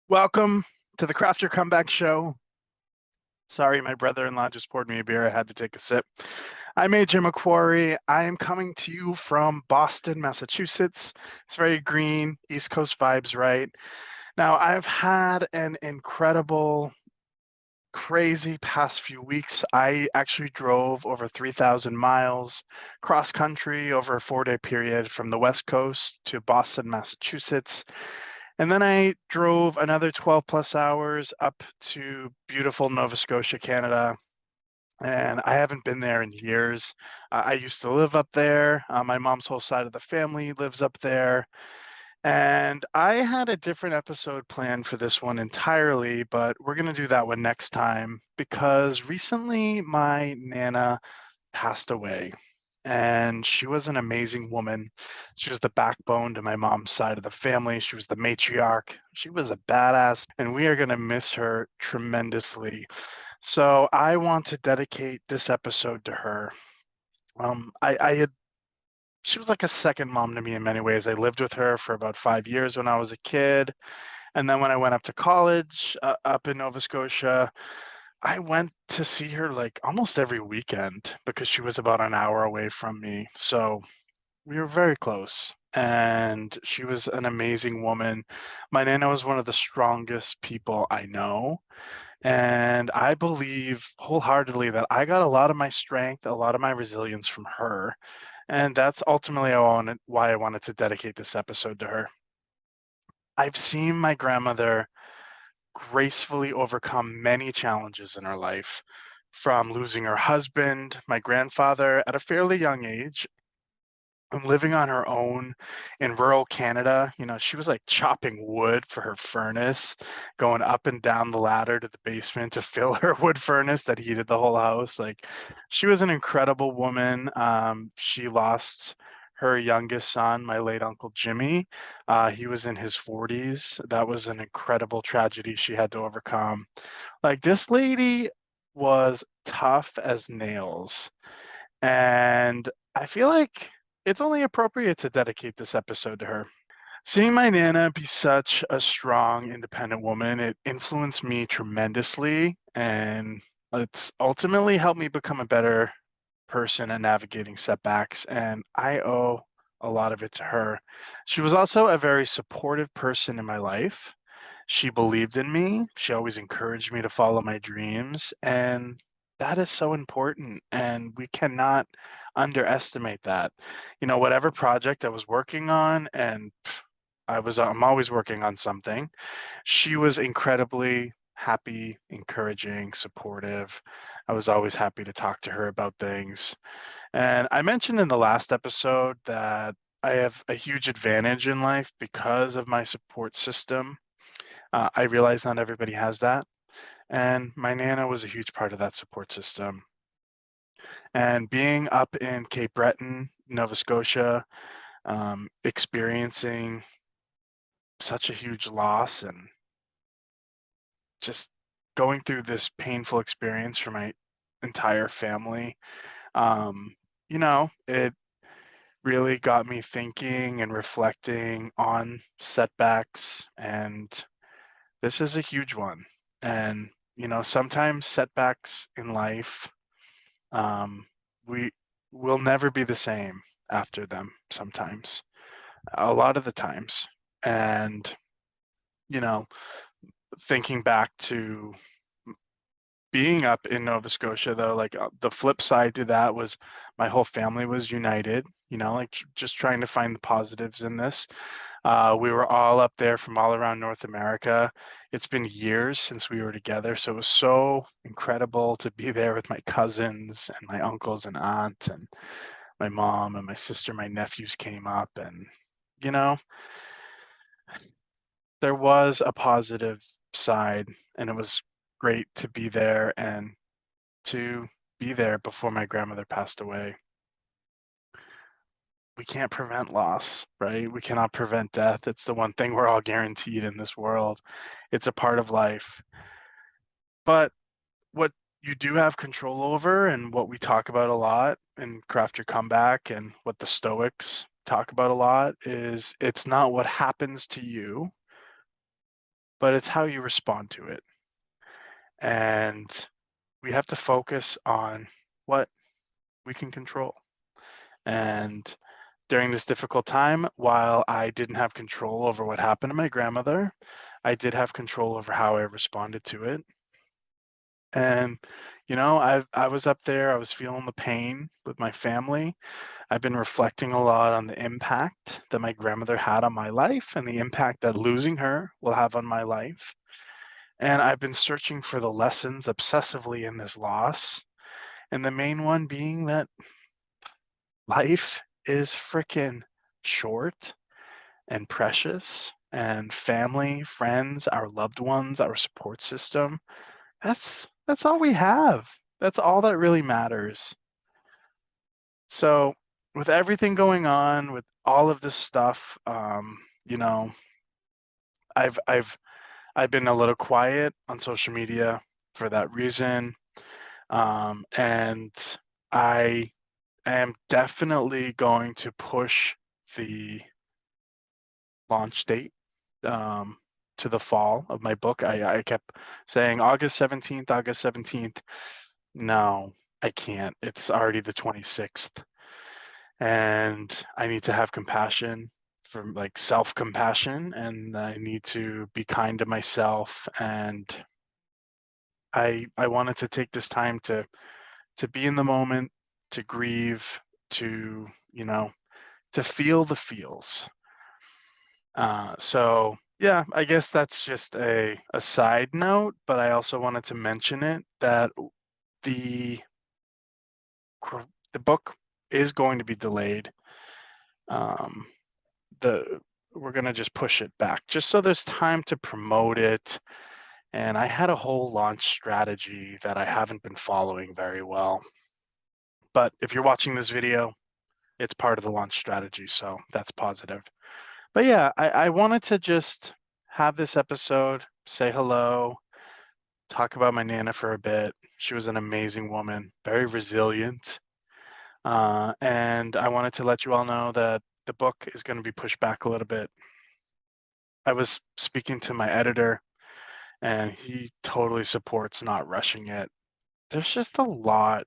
Welcome to the Craft Your Comeback Show. Sorry, my brother-in-law just poured me a beer. I had to take a sip. I'm AJ MacQuarrie. I am coming to you from Boston, Massachusetts. It's very green, East Coast vibes, right? Now, I've had an incredible, crazy past few weeks. I actually drove over 3,000 miles cross country over a 4-day period from the West Coast to Boston, Massachusetts. And then I drove another 12 plus hours up to beautiful Nova Scotia, Canada. And I haven't been there in years. I used to live up there. My mom's whole side of the family lives up there. And I had a different episode planned for this one entirely, but we're going to do that one next time because recently my Nana passed away. And she was an amazing woman. She was the backbone to my mom's side of the family. She was the matriarch. She was a badass, and we are going to miss her tremendously. So I want to dedicate this episode to her. I had She was like a second mom to me in many ways. I lived with her for about 5 years when I was a kid, and then when I went up to college up in Nova Scotia, I went to see her like almost every weekend because she was about an hour away from me. So we were very close. And she was an amazing woman. My Nana was one of the strongest people I know. And I believe wholeheartedly that I got a lot of my strength, a lot of my resilience from her. And that's ultimately why I wanted to dedicate this episode to her. I've seen my grandmother gracefully overcome many challenges in her life, from losing her husband, my grandfather, at a fairly young age, and living on her own in rural Canada. She was like chopping wood for her furnace, going up and down the ladder to the basement to fill her wood furnace that heated the whole house. Like, she was an incredible woman. She lost her youngest son, my late Uncle Jimmy. He was in his 40s. That was an incredible tragedy she had to overcome. Like, this lady was tough as nails. And I feel like it's only appropriate to dedicate this episode to her. Seeing my Nana be such a strong, independent woman, it influenced me tremendously. And it's ultimately helped me become a better person at navigating setbacks. And I owe a lot of it to her. She was also a very supportive person in my life. She believed in me. She always encouraged me to follow my dreams. And that is so important. And we cannot underestimate that. Whatever project I was working on, and I'm always working on something. She was incredibly happy, encouraging, supportive. I was always happy to talk to her about things. And I mentioned in the last episode that I have a huge advantage in life because of my support system. I realize not everybody has that. And my Nana was a huge part of that support system. And being up in Cape Breton, Nova Scotia, experiencing such a huge loss and just going through this painful experience for my entire family, it really got me thinking and reflecting on setbacks. And this is a huge one. And, sometimes setbacks in life, we will never be the same after them sometimes, a lot of the times. And, you know, thinking back to being up in Nova Scotia, though, like the flip side to that was my whole family was united, like just trying to find the positives in this. We were all up there from all around North America. It's been years since we were together, so it was so incredible to be there with my cousins and my uncles and aunt and my mom and my sister. My nephews came up, and you know, there was a positive side, and it was great to be there and to be there before my grandmother passed away. We can't prevent loss, right? We cannot prevent death. It's the one thing we're all guaranteed in this world. It's a part of life. But what you do have control over, and what we talk about a lot in Craft Your Comeback and what the Stoics talk about a lot, is it's not what happens to you, but it's how you respond to it. And we have to focus on what we can control. And during this difficult time, while I didn't have control over what happened to my grandmother, I did have control over how I responded to it. And, I was up there, I was feeling the pain with my family. I've been reflecting a lot on the impact that my grandmother had on my life and the impact that losing her will have on my life. And I've been searching for the lessons obsessively in this loss. And the main one being that life is freaking short and precious, and family, friends, our loved ones, our support system, that's all we have. That's all that really matters. So, with everything going on, with all of this stuff, you know, I've I've I've been a little quiet on social media for that reason. And I am definitely going to push the launch date um, to the fall of my book. I kept saying August 17th, August 17th. No, I can't. It's already the 26th. And I need to have compassion for like self-compassion, and I need to be kind to myself. And I wanted to take this time to be in the moment, to grieve, to, to feel the feels. So yeah, I guess that's just a side note, but I also wanted to mention it that the the book is going to be delayed. Um, the we're gonna just push it back just so there's time to promote it. And I had a whole launch strategy that I haven't been following very well. But if you're watching this video, it's part of the launch strategy, so that's positive. But yeah, I wanted to just have this episode, say hello, talk about my Nana for a bit. She was an amazing woman, very resilient. And I wanted to let you all know that the book is going to be pushed back a little bit. I was speaking to my editor, and he totally supports not rushing it. There's just a lot.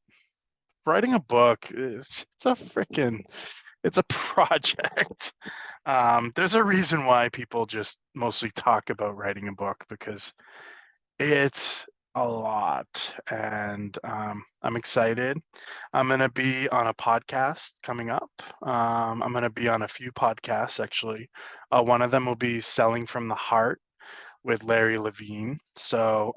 Writing a book is it's a project. There's a reason why people just mostly talk about writing a book, because it's a lot. And I'm excited. I'm going to be on a podcast coming up. I'm going to be on a few podcasts, actually. One of them will be Selling from the Heart with Larry Levine. So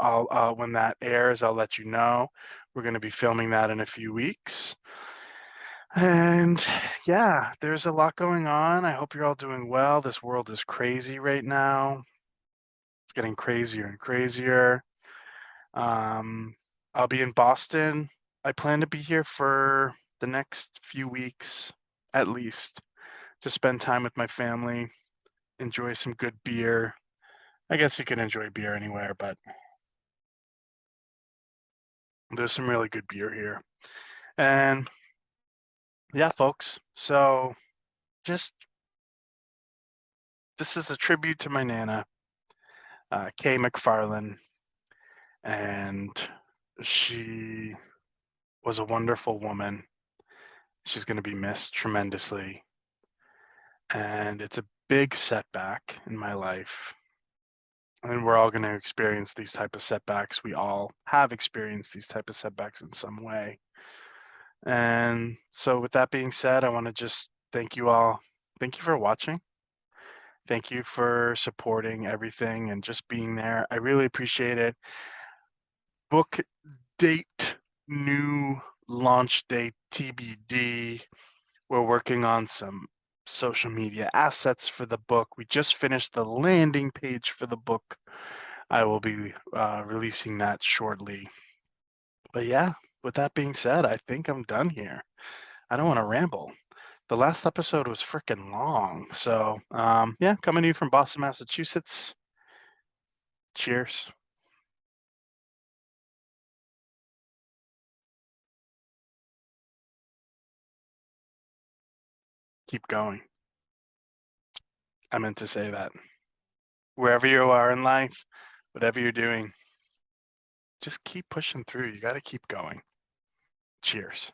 when that airs, I'll let you know. We're going to be filming that in a few weeks. And yeah, there's a lot going on. I hope you're all doing well. This world is crazy right now. It's getting crazier and crazier. Um, I'll be in Boston. I plan to be here for the next few weeks, at least, to spend time with my family, enjoy some good beer. I guess you can enjoy beer anywhere, but there's some really good beer here. And yeah, folks. So just this is a tribute to my Nana, Kay McFarlane, and she was a wonderful woman. She's going to be missed tremendously, and it's a big setback in my life. And we're all going to experience these type of setbacks. We all have experienced these type of setbacks in some way. And so with that being said, I want to just thank you all. Thank you for watching. Thank you for supporting everything and just being there. I really appreciate it. Book date, new launch date, TBD. We're working on some social media assets for the book. We just finished the landing page for the book. I will be releasing that shortly. But yeah, with that being said, I think I'm done here. I don't want to ramble. The last episode was freaking long. So yeah, coming to you from Boston, Massachusetts. Cheers. Keep going. I meant to say that. Wherever you are in life, whatever you're doing, just keep pushing through. You got to keep going. Cheers.